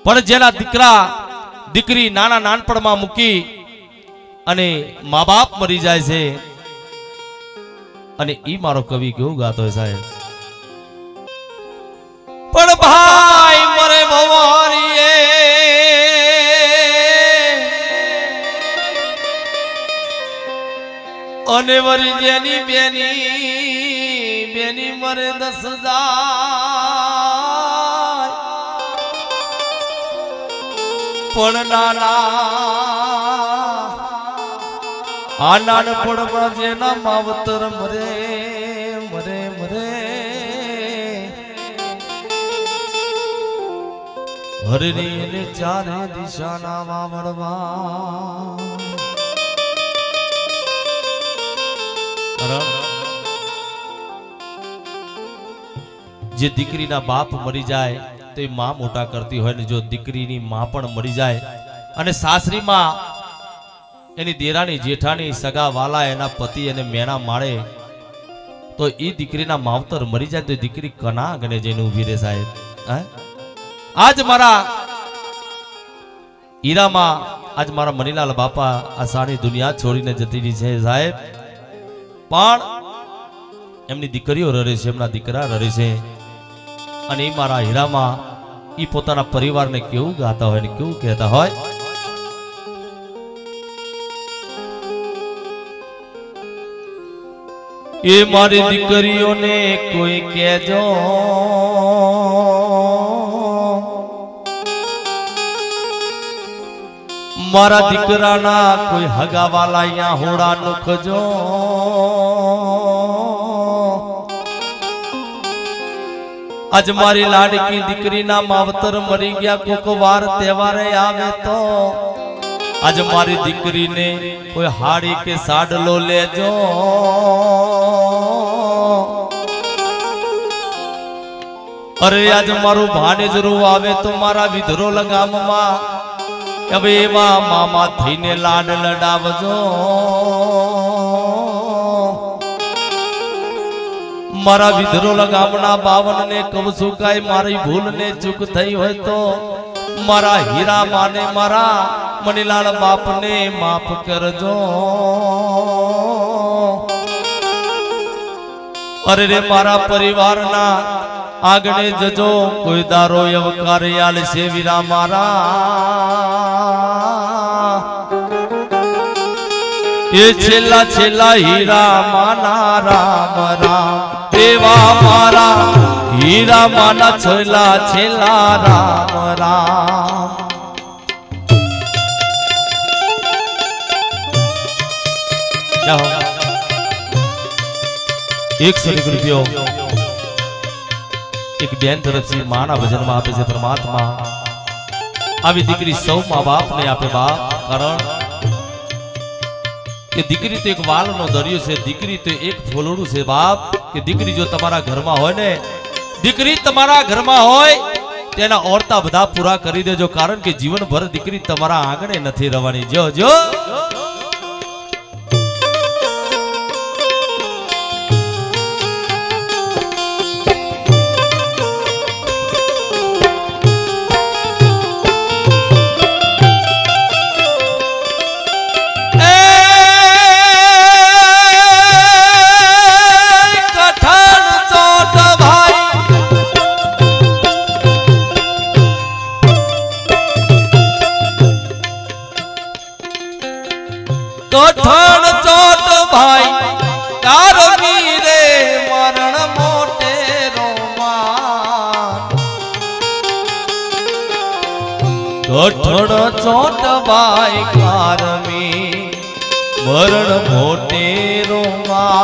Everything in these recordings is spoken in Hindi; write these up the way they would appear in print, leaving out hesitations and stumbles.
पण जेना दीकरा दीकरी नाना नानपणमां मूकी अने माँ बाप मरी जाए छे अने ई मारो कवि केवुं गातो है साहेब। पण भाई मरे भवारीए अने वरी जेनी बेनी बेनी मरे 10,000 पण नाना आ नानपणमां जेना मावतर मरे मरे मरे हरनी ने चारे दिशाना वावड़वा जे दीकरी ना बाप मरी जाए तो मां मोटा करती होय ने जो दीकरी नी मां पण मरी जाए अने सासरी मां एनी देरानी जेठानी सगा वाला एना पति एने मेणा मारे तो ई दीकरी ना मावतर मरी जाए तो दीकरी कना आगने जईने ऊभी रहे साहेब। आज मारा हीरा मां आज मारा मनीलाल बापा आ सारी दुनिया छोड़ीने जती रही छे साहेब पण एमनी दीकरीओ रहे छे एमना दीकरा रहे छे अने ई मारा हीरा मां ई पोताना परिवार ने केवुं गाता होय ने केवुं कहेता होय। ये मारी दीकरीओ ने कोई कहेजो मारा दीकरा ना कोई हगा वाला या होड़ा नुखजो आज मारी लाडकी दीकरी ना मावतर मरी गया कोक वार त्योहार आवे तो आज मारी दीकरी ने कोई हाड़ी के साडलो ले जो अरे आज मारू भाने जरूर आवे तो मारा विधरो लगाम मां अब एवा मामा थईने लाड लडावजो मारा विधरो लगामना बावन ने कब सुकाय मारी भूल ने चूक थई होय तो मारा हीरा माने मारा मनीलाल बाप ने माफ करजो। अरे रे मारा परिवार ना आगने जजो कोई दारो यवकार्याल से वीरा मारा ये छेला छेला हीरा माना राम राम देवा मारा हीरा माना छेला छेला राम राम। क्या हो 100 रुपया एक बेन तरफ से माना भजन में आपे से परमात्मा आवी दीकरी सौ माँ बाप ने आपे बाप कारण कि दीकरी तो एक वाल नो दरियो से दीकरी तो एक फूलोड़ू से बाप कि दीकरी जो तमारा घर में होय ने दीकरी तमारा घर में होय तेना औरता बधा पूरा करी देजो कारण के जीवन भर दीकरी तमारा आंगणे नथी रवानी जो जो कठण चोट भाई तारो मीरे मरण मोटे रोमान कठण चोट भाई कारमी मरण मोटे रोमान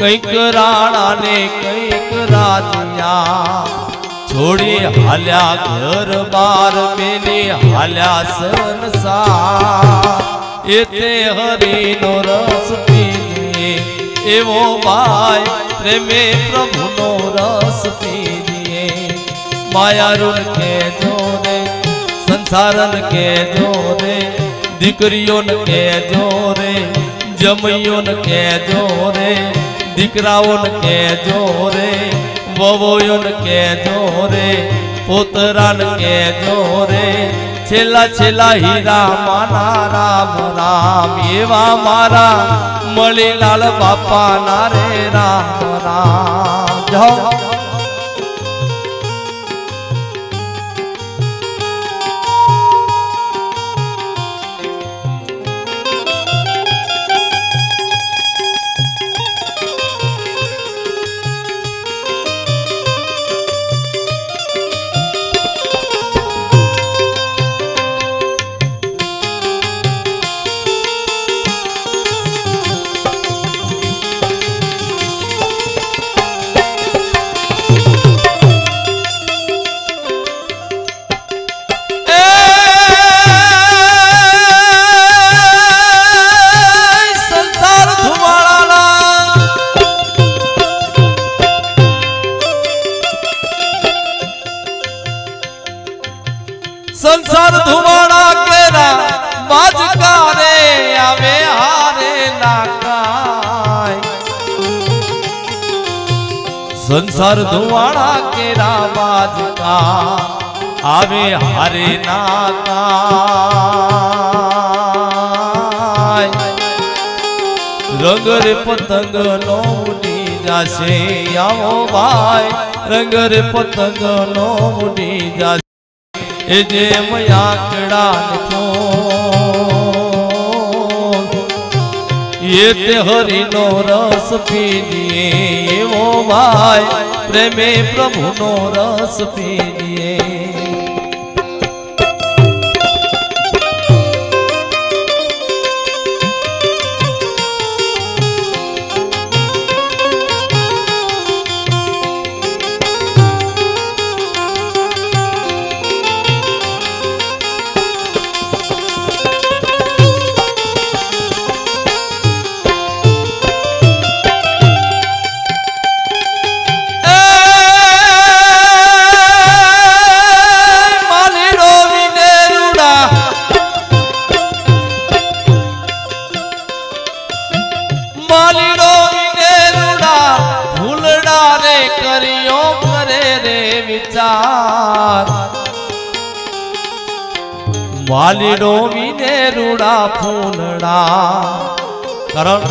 कईक राणा ने कईक राजिया छोड़ी हाल्या घर बार मेली हाल्या संसार एते हरि नो रस पीजिए एवो भाई प्रेमे प्रभु नो रस पीजिए माया रुन के जोरे संसारन के जोरे दीकरियों के जोरे जमैयों के जोरे દીકરાઓન કે જોરે વવોયોન કે જોરે પોતરાન કે જોરે છેલ્લા છેલ્લા હીરા માના રામ રામ એવા મારા મણીલાલ બાપા ના રે રામ રામ જાઓ संसार धुमाड़ा केरा बाजकारे आवे हारे नाकाय संसार धुमाड़ा केरा बाजका आवे हारे नाकाय रंग रे पतंग नो उड़ी जासे आओ भाई रंग रे पतंग नो उड़ी जासे ए जे मयाकड़ा ये ते हरि नो रस पीजिए वो भाई प्रेमे प्रभु नो रस पीजिए वालीडो मीने रूड़ा फूलड़ा कारण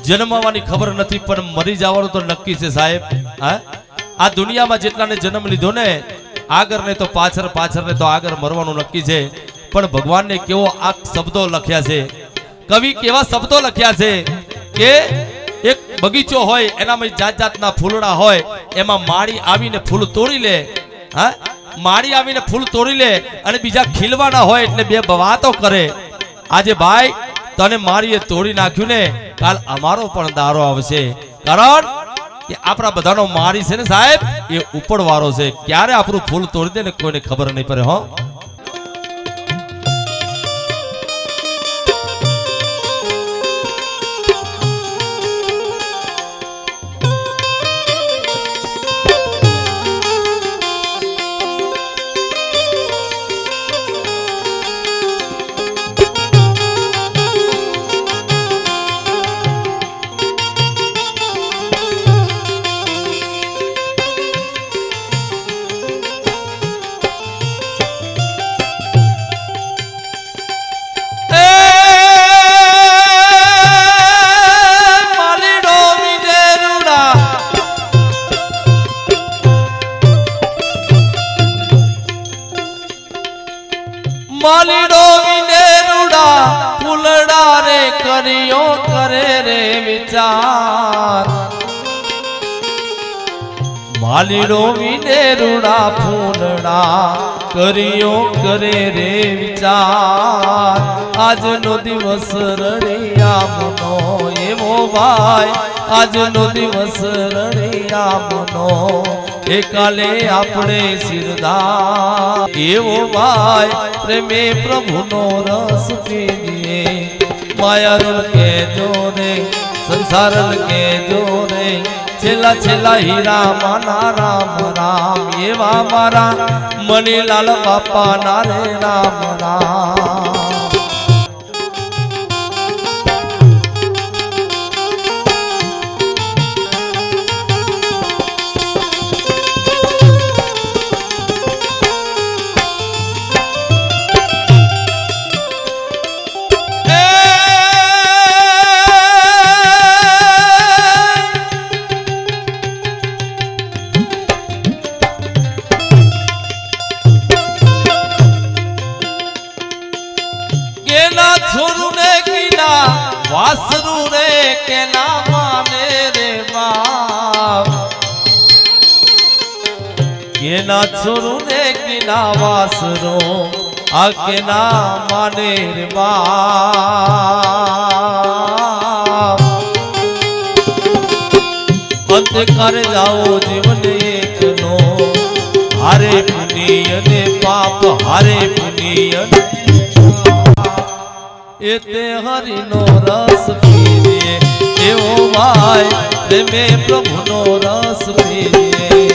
जन्मवानी खबर नहीं पर मरी जावानुं तो नक्की छे साहेब आ दुनिया में जेटला ने जन्म लीधो ने आगर ने तो पाछर पाछर ने तो आगर मरवानुं नक्की छे पण भगवान ने केवो आ शब्दों लख्या छे कवि केवा शब्दों लख्या छे के एक बगीचो होय एनामां जात जातना फूलड़ा होय एमां माड़ी आवीने फूल तोड़ी ले हाँ माड़ी आवीने फूल तोड़ी ले अने बीजा खीलवाना होय એટલે બે વાતો કરે આજે ભાઈ તને મારીએ તોડી નાખ્યું ને કાલ અમારો પણ દારો આવશે કારણ કે આપણા બધાનો મારી છે ને સાહેબ એ ઉપરવાળો છે ક્યારે આપણું ફૂલ તોડી દે ને કોઈને ખબર નહીં પડે હો मालीडो विनेरुड़ा फूलड़ा रे करियो करे रे विचार मालीडो विनेरुड़ा फूलड़ा करियो करे रे विचार आज नो दिवस रड़िया मनो एवो भाई आज नो दिवस रड़िया मनो एकाले आपणे सिरदार एवो भाई प्रेमे प्रभु नो रस पीजिए माया रल के जोरे संसार के जोरे छेला छेला हीरा माना राम राम एवा मारा मणिलाल बापा नारे राम राम माने रे बाप के ना छोरू ने कि ना वासरो आके ना माने रे बाप अंत कर जाओ जीवन एक नो हारे पुनीय ने पाप हारे पुनीय एते हरि नो रस पीजिए एवो भाई प्रेमे प्रभु नो रस पीजिए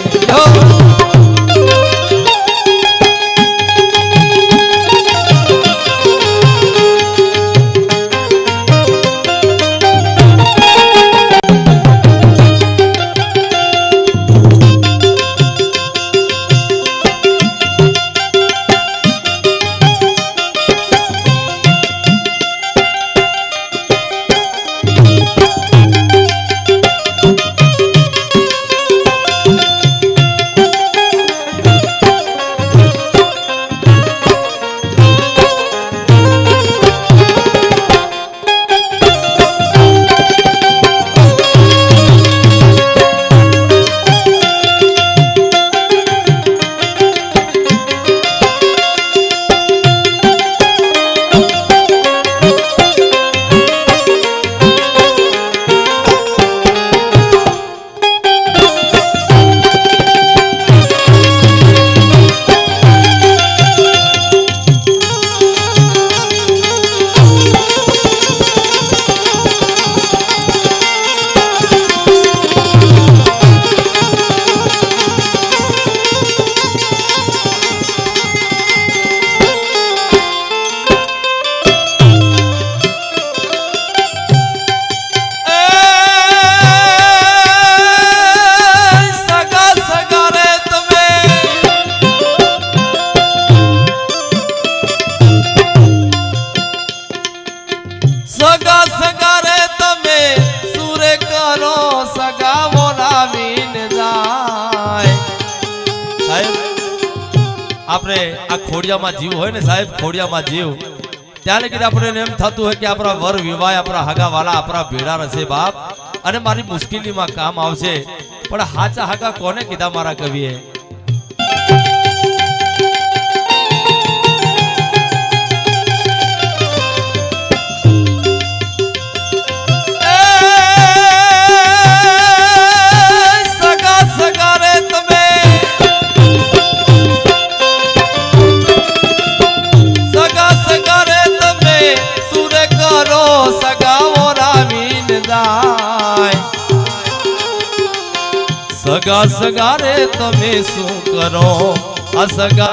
આપણે આ ખોડિયામાં જીવ હોય ને સાહેબ ખોડિયામાં જીવ ત્યાં લગી આપણે એમ થતું હોય કે આપણા વર વિવાહ આપણા હગાવાલા આપણા ભેડા રહેશે બાપ અને મારી મુશ્કેલીમાં કામ આવશે પણ હાચા હગા કોને કીધા મારા કવિએ सगा सगा रे तमे शू करो असगा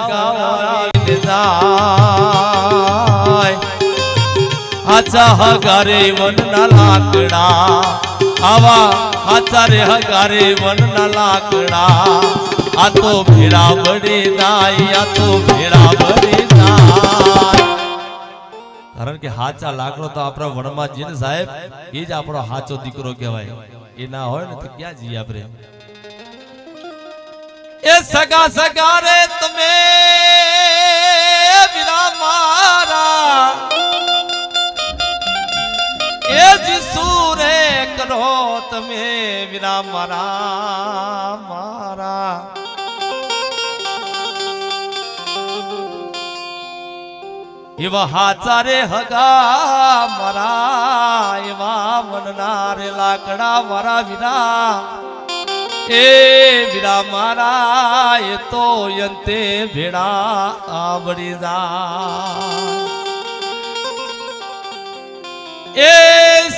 हाचा हगारे वन ना लाकड़ा आवा हाचा रे हगारे वन ना लाकड़ा आ तो भेड़ा बड़े दाई आ तो भेड़ा बड़े दाई कारण के हाचा लाकड़ो तो अपना वणमा जीन साहेब ये ज आपणो हाचो दीकरो कहेवाय ए ना होय ने तो क्या जी आपरे ए सगा सगा रे तुम्हें बिना मारा ए जिसूरे करो तुम्हें बिना मारा मारा एवा हाचा रे हगा मारा एवा मनना रे लाकड़ा मारा बिना ए बिरा मारा ये तो यंते भेड़ा आवड़ी जा ए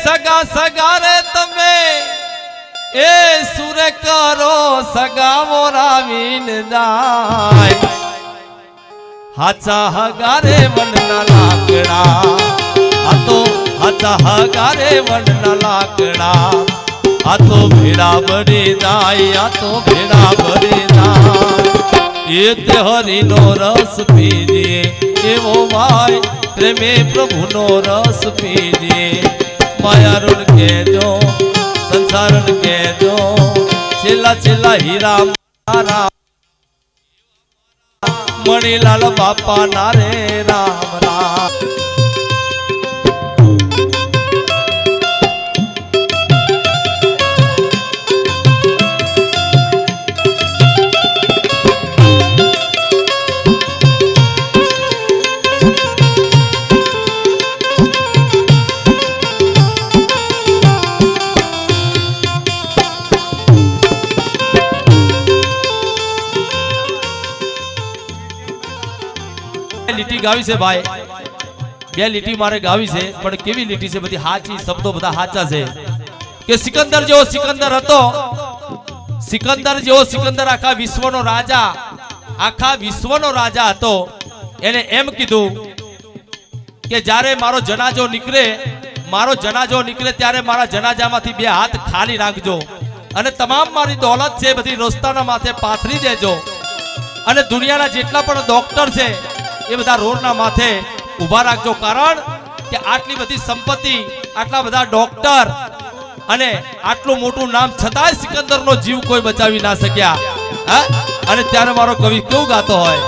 सगा सगा रे तमे ए सुर करो सगा मोरा मीन जाय हाचा हगारे वन ना लाकड़ा आ तो हाचा हगारे वन ना लाकड़ा आ तो भेड़ा बड़े दाई आ तो भेड़ा बड़े दाई ये हरि नो रस पीजिए एवो भाई प्रेमे प्रभु नो रस पीजिए माया ऋण के जो संसार के जो चिल्ला चिल्ला हीरा मारा मणिलाल बापा नारे राम राम લીટી ગાવી છે ભાઈ, બે લીટી મારે ગાવી છે, પણ કેવી લીટી છે, બધી સાચી શબ્દો બધા સાચા છે કે સિકંદર જેવો સિકંદર હતો, સિકંદર જેવો સિકંદર આખા વિશ્વનો રાજા, આખા વિશ્વનો રાજા હતો. એને એમ કીધું કે જ્યારે મારો જનાજો નીકળે ત્યારે મારા જનાજામાંથી બે હાથ ખાલી રાખજો અને તમામ મારી દોલત છે બધી રોસ્તાના માથે પાથરી દેજો અને દુનિયાના જેટલા પણ ડોક્ટર છે એ બધા રોડના માથે ઊભા રાખજો, કારણ કે આટલી બધી સંપત્તિ, આટલા બધા ડોક્ટર અને આટલું મોટું નામ છતાંય સિકંદરનો જીવ કોઈ બચાવી ના શક્યા. અને ત્યારે મારો કવિ કેવું ગાતો હોય